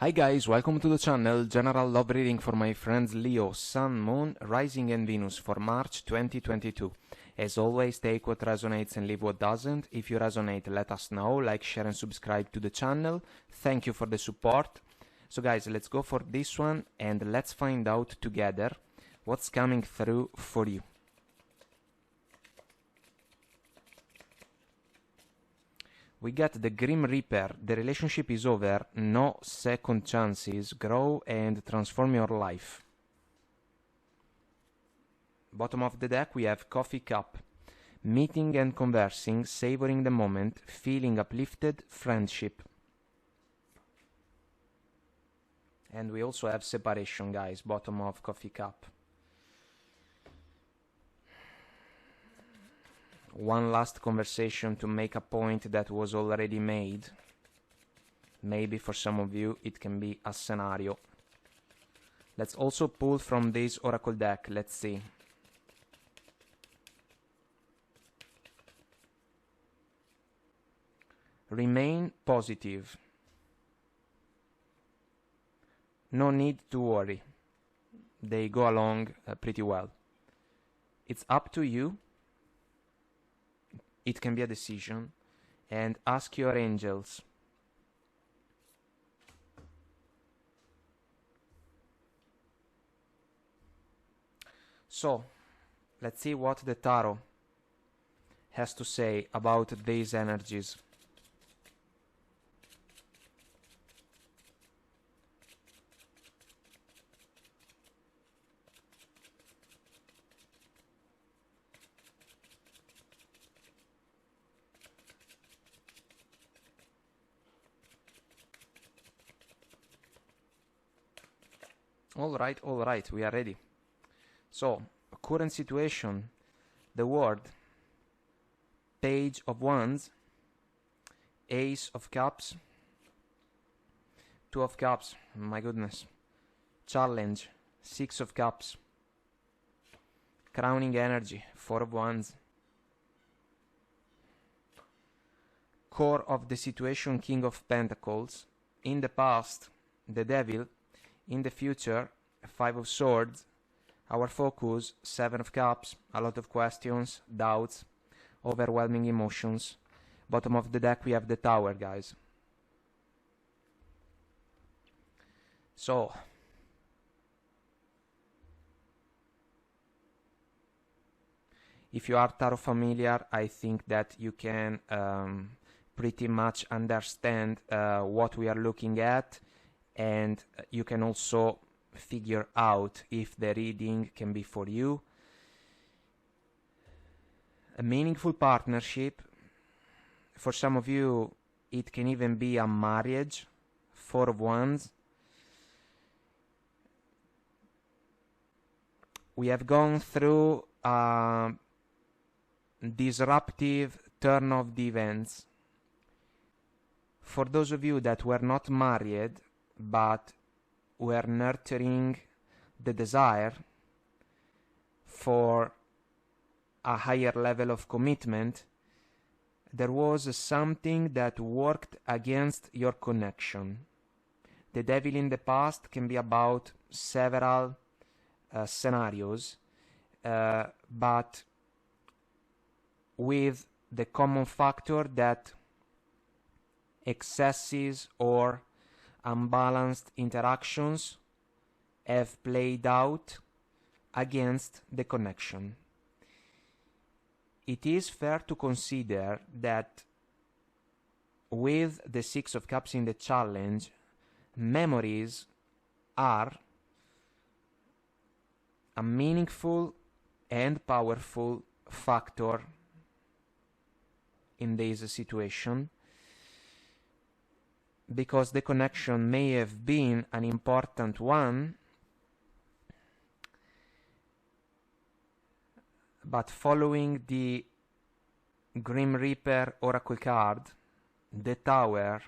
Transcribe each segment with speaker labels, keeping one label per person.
Speaker 1: Hi guys, welcome to the channel. General love reading for my friends Leo, Sun, Moon, Rising and Venus for March 2022. As always, take what resonates and leave what doesn't. If you resonate, let us know. Like, share and subscribe to the channel. Thank you for the support. So guys, let's go for this one and let's find out together what's coming through for you. We get the Grim Reaper. The relationship is over. No second chances. Grow and transform your life. Bottom of the deck we have Coffee Cup. Meeting and conversing, savoring the moment, feeling uplifted, friendship. And we also have separation, guys. Bottom of Coffee Cup. One last conversation to make a point that was already made. Maybe for some of you it can be a scenario. Let's also pull from this oracle deck. Let's see. Remain positive. No need to worry. They go along pretty well. It's up to you. It can be a decision, and ask your angels. So, let's see what the tarot has to say about these energies. All right, we are ready. So, current situation, the World, Page of Wands, Ace of Cups, Two of Cups, my goodness, Challenge, Six of Cups, Crowning Energy, Four of Wands, Core of the situation, King of Pentacles, in the past, the Devil, in the future, Five of Swords, our focus, Seven of Cups, a lot of questions, doubts, overwhelming emotions. Bottom of the deck we have the Tower, guys. So, if you are tarot familiar, I think that you can pretty much understand what we are looking at, and you can also figure out if the reading can be for you. A meaningful partnership. For some of you, it can even be a marriage. Four of Wands. We have gone through a disruptive turn of the events. For those of you that were not married, but were nurturing the desire for a higher level of commitment, there was something that worked against your connection. The Devil in the past can be about several scenarios, but with the common factor that excesses or unbalanced interactions have played out against the connection. It is fair to consider that with the Six of Cups in the challenge, memories are a meaningful and powerful factor in this situation, because the connection may have been an important one, but following the Grim Reaper Oracle card, the Tower,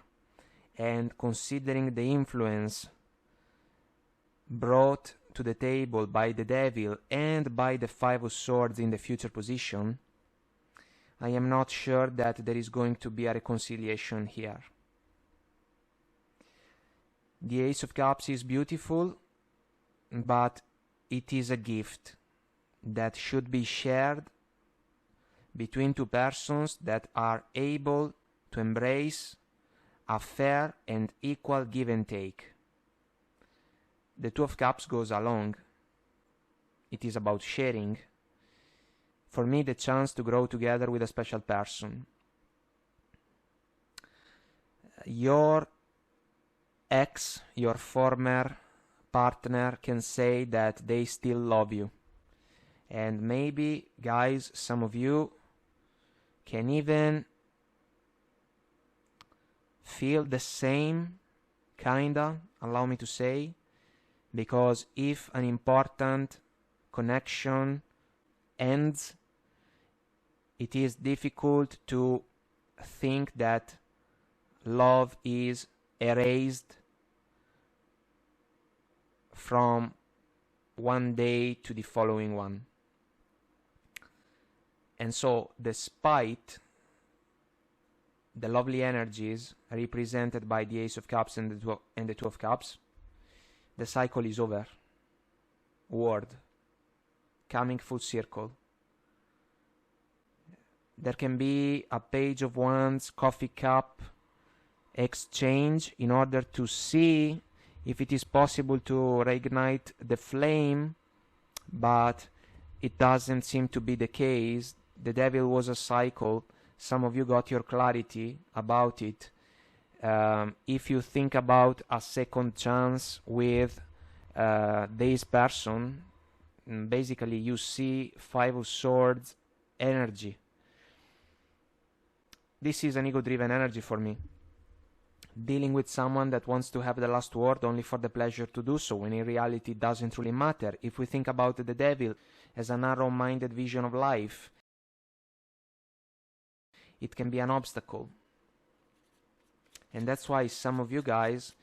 Speaker 1: and considering the influence brought to the table by the Devil and by the Five of Swords in the future position, I am not sure that there is going to be a reconciliation here. The Ace of Cups is beautiful, but it is a gift that should be shared between two persons that are able to embrace a fair and equal give and take. The Two of Cups goes along. It is about sharing. For me, the chance to grow together with a special person. Your ex, your former partner can say that they still love you. And maybe, guys, some of you can even feel the same, kinda, allow me to say, because if an important connection ends, it is difficult to think that love is erased from one day to the following one. And so, despite the lovely energies represented by the Ace of Cups and the Two of Cups, the cycle is over. Word. Coming full circle. There can be a Page of Wands, coffee cup exchange in order to see if it is possible to reignite the flame, but it doesn't seem to be the case. The Devil was a cycle. Some of you got your clarity about it. If you think about a second chance with this person, basically you see Five of Swords energy. This is an ego-driven energy for me. Dealing with someone that wants to have the last word only for the pleasure to do so, when in reality it doesn't really matter. If we think about the Devil as a narrow-minded vision of life, it can be an obstacle. And that's why some of you guys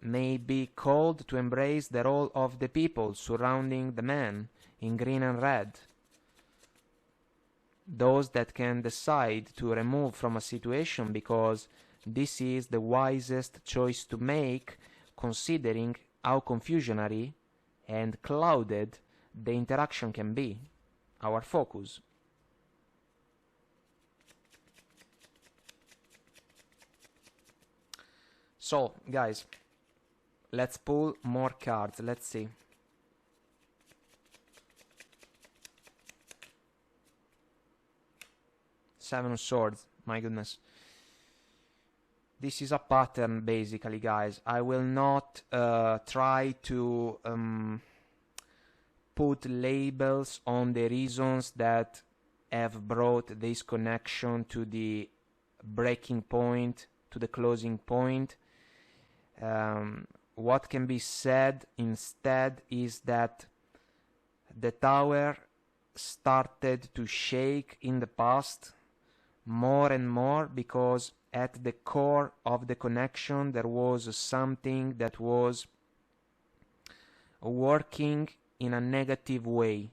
Speaker 1: may be called to embrace the role of the people surrounding the man in green and red. Those that can decide to remove from a situation because this is the wisest choice to make, considering how confusionary and clouded the interaction can be. Our focus. So, guys, let's pull more cards. Let's see. Seven of Swords. My goodness. This is a pattern, basically, guys. I will not try to put labels on the reasons that have brought this connection to the breaking point, to the closing point. What can be said instead is that the Tower started to shake in the past more and more because at the core of the connection there was something that was working in a negative way.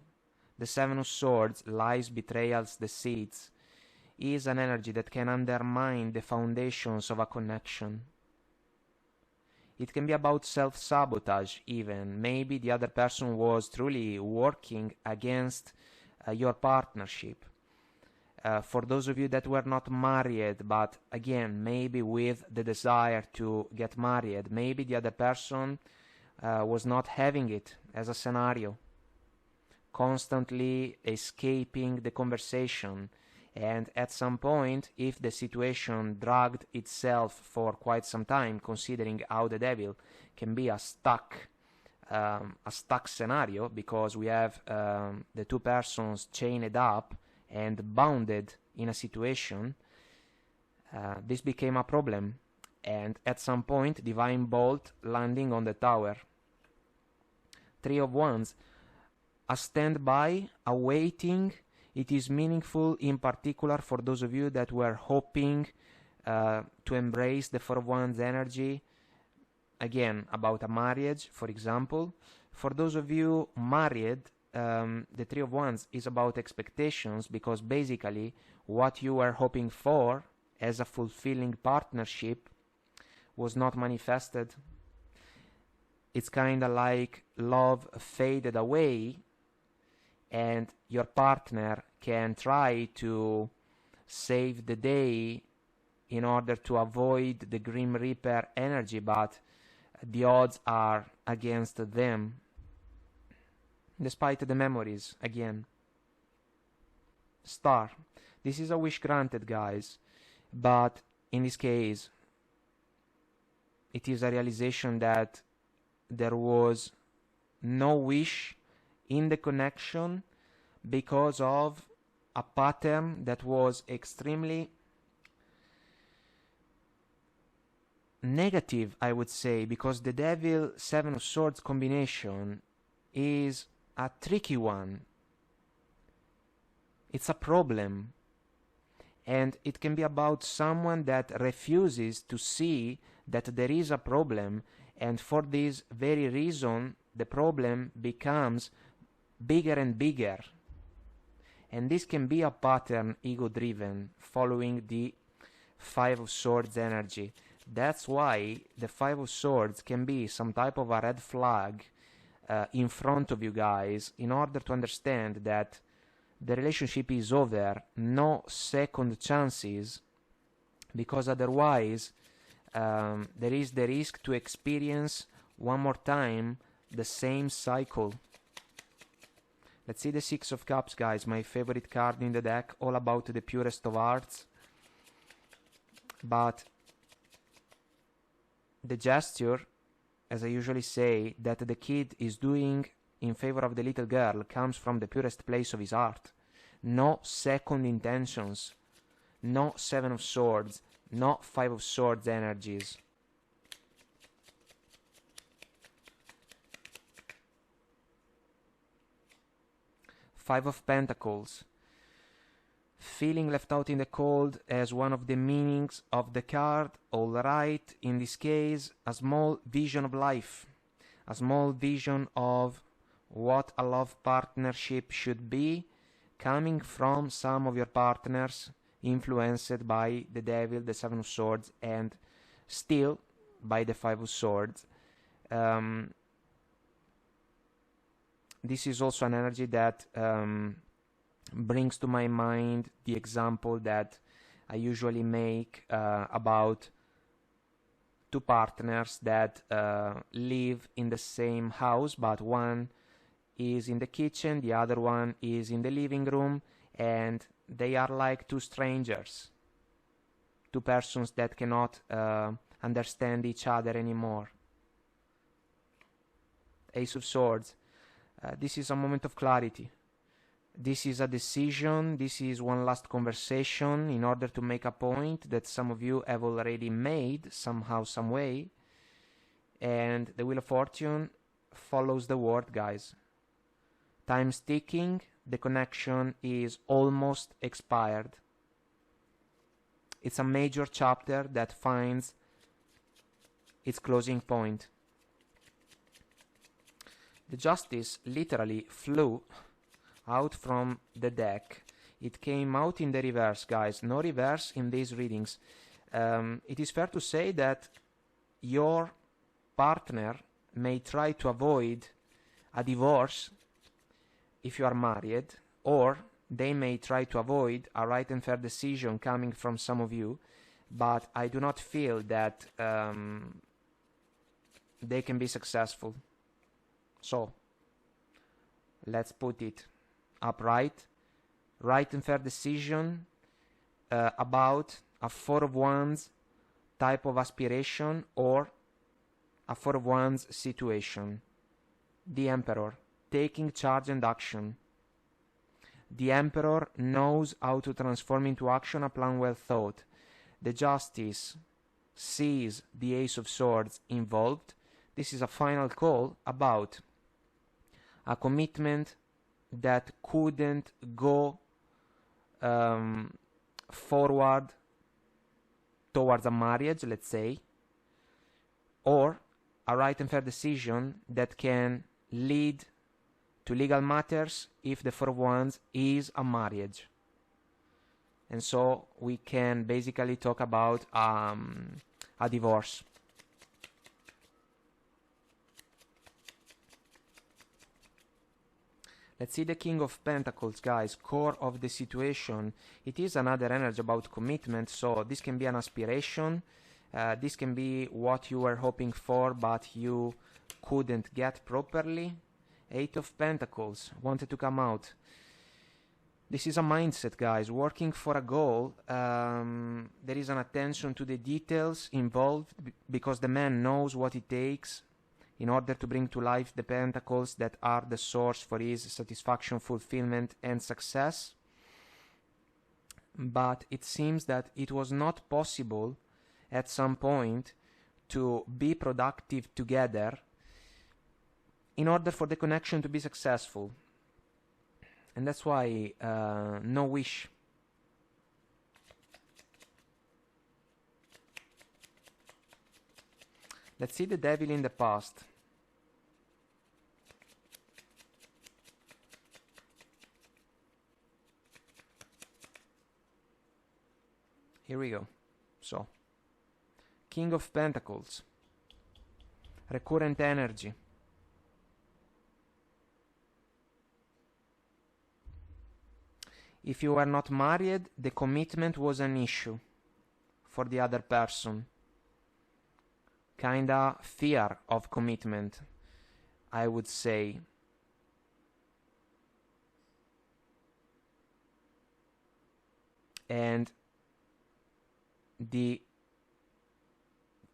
Speaker 1: The Seven of Swords, lies, betrayals, deceits, is an energy that can undermine the foundations of a connection. It can be about self-sabotage even. Maybe the other person was truly working against your partnership. For those of you that were not married, but again, maybe with the desire to get married, maybe the other person was not having it as a scenario, constantly escaping the conversation. And at some point, if the situation dragged itself for quite some time, considering how the Devil can be a stuck scenario, because we have the two persons chained up and bounded in a situation, this became a problem. And at some point, Divine Bolt landing on the Tower. Three of Wands, a standby, a waiting. It is meaningful in particular for those of you that were hoping to embrace the Four of Wands energy, again, about a marriage, for example. For those of you married, the Three of Wands is about expectations, because basically what you were hoping for as a fulfilling partnership was not manifested. It's kind of like love faded away, and your partner can try to save the day in order to avoid the Grim Reaper energy, but the odds are against them, despite the memories. Again, Star. This is a wish granted, guys, but in this case it is a realization that there was no wish in the connection because of a pattern that was extremely negative, I would say, because the Devil Seven of Swords combination is a tricky one. It's a problem, and it can be about someone that refuses to see that there is a problem, and for this very reason the problem becomes bigger and bigger. And this can be a pattern ego driven, following the Five of Swords energy. That's why the Five of Swords can be some type of a red flag in front of you guys, in order to understand that the relationship is over, no second chances, because otherwise there is the risk to experience one more time the same cycle. Let's see the Six of Cups, guys, my favorite card in the deck, all about the purest of hearts. But the gesture, as I usually say, that the kid is doing in favor of the little girl comes from the purest place of his heart. No second intentions, no Seven of Swords, no Five of Swords energies. Five of Pentacles. Feeling left out in the cold as one of the meanings of the card. Alright, in this case, a small vision of life, a small vision of what a love partnership should be, coming from some of your partners, influenced by the Devil, the Seven of Swords, and still by the Five of Swords. This is also an energy that brings to my mind the example that I usually make about two partners that live in the same house, but one is in the kitchen, the other one is in the living room, and they are like two strangers, two persons that cannot understand each other anymore. Ace of Swords. This is a moment of clarity. This is a decision, this is one last conversation in order to make a point that some of you have already made somehow, some way. And the Wheel of Fortune follows the word, guys. Time's ticking, the connection is almost expired. It's a major chapter that finds its closing point. The Justice literally flew out from the deck. It came out in the reverse, guys. No reverse in these readings. It is fair to say that your partner may try to avoid a divorce if you are married, or they may try to avoid a right and fair decision coming from some of you, but I do not feel that they can be successful. So let's put it upright. Right and fair decision about a Four of Wands type of aspiration or a Four of Wands situation. The Emperor, taking charge and action. The Emperor knows how to transform into action a plan well thought. The Justice sees the Ace of Swords involved. This is a final call about a commitment that couldn't go forward towards a marriage, let's say, or a right and fair decision that can lead to legal matters if the Four of Wands is a marriage. And so we can basically talk about a divorce Let's see the King of Pentacles, guys, core of the situation. It is another energy about commitment, so this can be an aspiration. This can be what you were hoping for, but you couldn't get properly. Eight of Pentacles, wanted to come out. This is a mindset, guys, working for a goal. There is an attention to the details involved because the man knows what it takes in order to bring to life the pentacles that are the source for his satisfaction, fulfillment, and success. But it seems that it was not possible at some point to be productive together in order for the connection to be successful. And that's why no wish. Let's see the devil in the past. Here we go. So, King of Pentacles. Recurrent energy. If you were not married, the commitment was an issue for the other person. Kinda fear of commitment, I would say. And the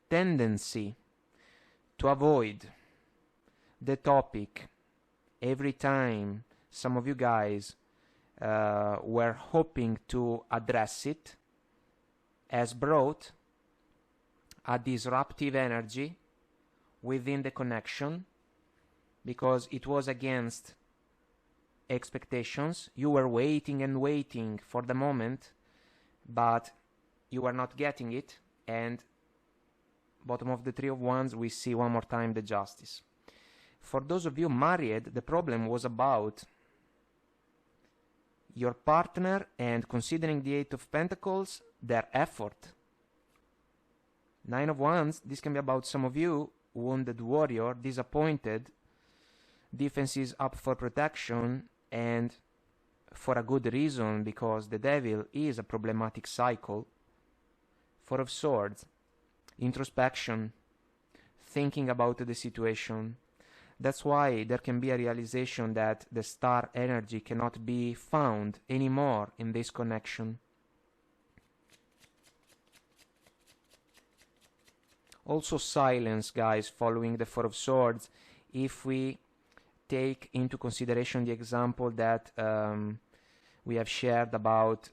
Speaker 1: tendency to avoid the topic every time some of you guys were hoping to address it has brought a disruptive energy within the connection, because it was against expectations. You were waiting and waiting for the moment, but you were not getting it, and bottom of the Three of Wands, we see one more time the Justice. For those of you married, the problem was about your partner, and considering the Eight of Pentacles, their effort. Nine of Wands, this can be about some of you, wounded warrior, disappointed, defense is up for protection, and for a good reason, because the devil is a problematic cycle. Four of Swords, introspection, thinking about the situation. That's why there can be a realization that the star energy cannot be found anymore in this connection. Also silence, guys, following the Four of Swords. If we take into consideration the example that we have shared about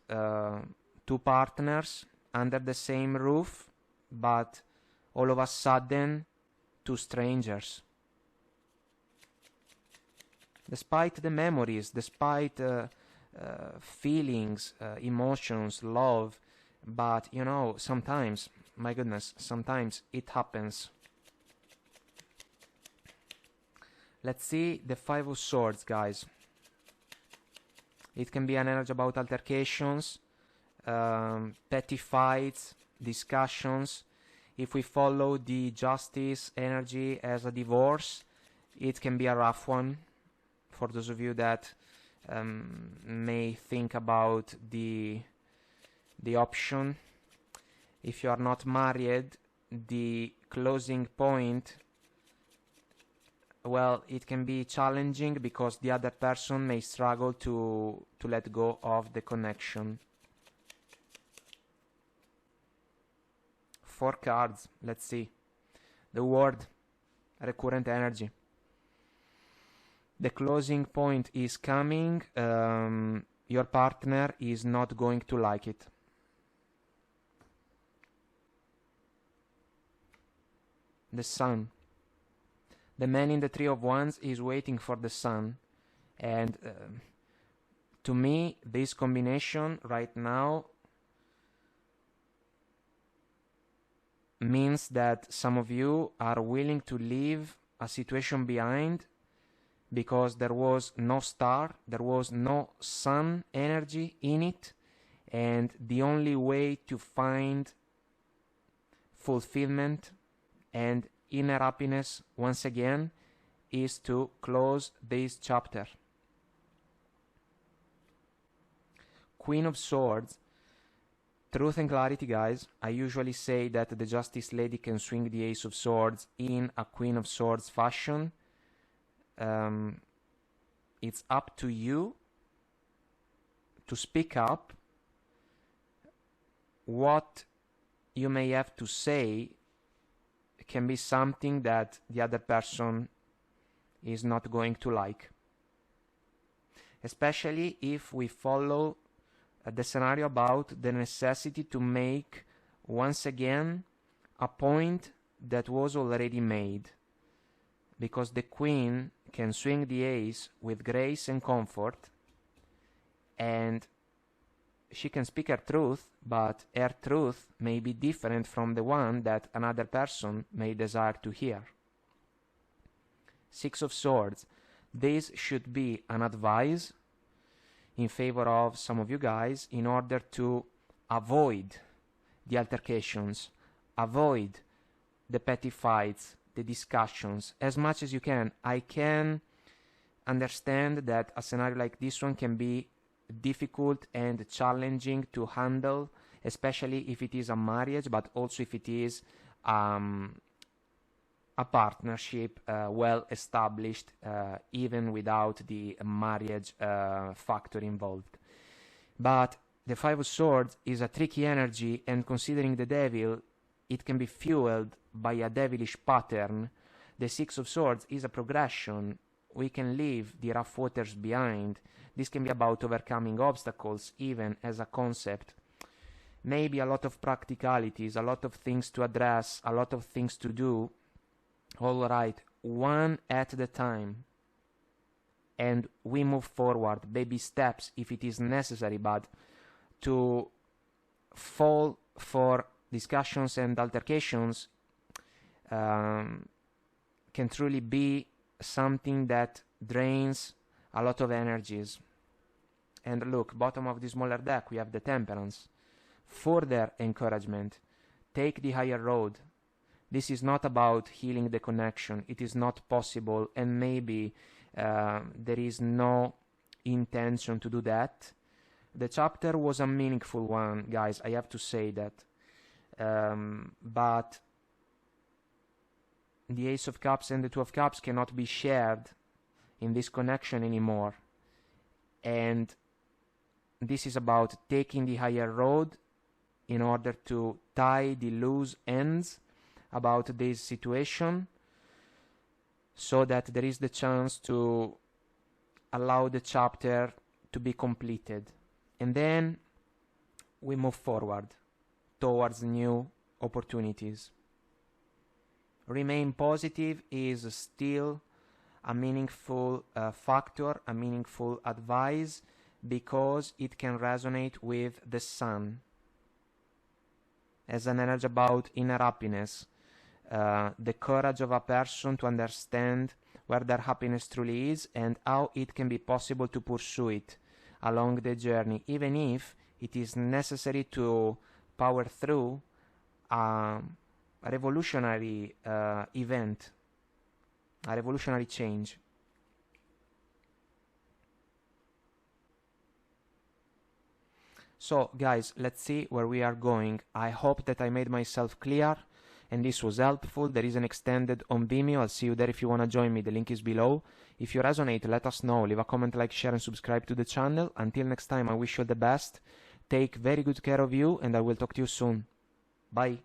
Speaker 1: two partners under the same roof, but all of a sudden two strangers. Despite the memories, despite feelings, emotions, love, but you know, sometimes, my goodness, sometimes it happens. Let's see the Five of Swords, guys. It can be an energy about altercations, petty fights, discussions. If we follow the Justice energy as a divorce, it can be a rough one. For those of you that may think about the option. If you are not married, the closing point, well, it can be challenging because the other person may struggle to let go of the connection. Four cards, let's see. The Word, recurrent energy. The closing point is coming. Your partner is not going to like it. The Sun. The man in the Three of Wands is waiting for the Sun, and to me this combination right now means that some of you are willing to leave a situation behind because there was no star, there was no sun energy in it, and the only way to find fulfillment and inner happiness once again is to close this chapter. Queen of Swords, truth and clarity, guys. I usually say that the Justice Lady can swing the Ace of Swords in a Queen of Swords fashion. It's up to you to speak up. What you may have to say can be something that the other person is not going to like. Especially if we follow the scenario about the necessity to make, once again, a point that was already made. Because the Queen can swing the Ace with grace and comfort, and she can speak her truth, but her truth may be different from the one that another person may desire to hear. Six of Swords. This should be an advice in favor of some of you guys in order to avoid the altercations, avoid the petty fights, the discussions as much as you can. I can understand that a scenario like this one can be difficult and challenging to handle, especially if it is a marriage, but also if it is a partnership well established, even without the marriage factor involved. But the Five of Swords is a tricky energy, and considering the devil, it can be fueled by a devilish pattern. The Six of Swords is a progression. We can leave the rough waters behind. This can be about overcoming obstacles, even as a concept. Maybe a lot of practicalities, a lot of things to address, a lot of things to do. All right, one at a time. And we move forward, baby steps if it is necessary, but to fall for discussions and altercations can truly be something that drains a lot of energies. And look, bottom of the smaller deck we have the Temperance. Further encouragement. Take the higher road. This is not about healing the connection. It is not possible, and maybe there is no intention to do that. The chapter was a meaningful one, guys, I have to say that. But the Ace of Cups and the Two of Cups cannot be shared in this connection anymore. And this is about taking the higher road in order to tie the loose ends about this situation, so that there is the chance to allow the chapter to be completed. And then we move forward towards new opportunities. Remain positive is still a meaningful factor, a meaningful advice, because it can resonate with the Sun as an energy about inner happiness. The courage of a person to understand where their happiness truly is and how it can be possible to pursue it along the journey, even if it is necessary to power through a revolutionary event, a revolutionary change. So guys, let's see where we are going. I hope that I made myself clear and this was helpful. There is an extended on Vimeo. I'll see you there if you want to join me. The link is below. If you resonate, let us know. Leave a comment, like, share and subscribe to the channel. Until next time, I wish you all the best. Take very good care of you and I will talk to you soon. Bye.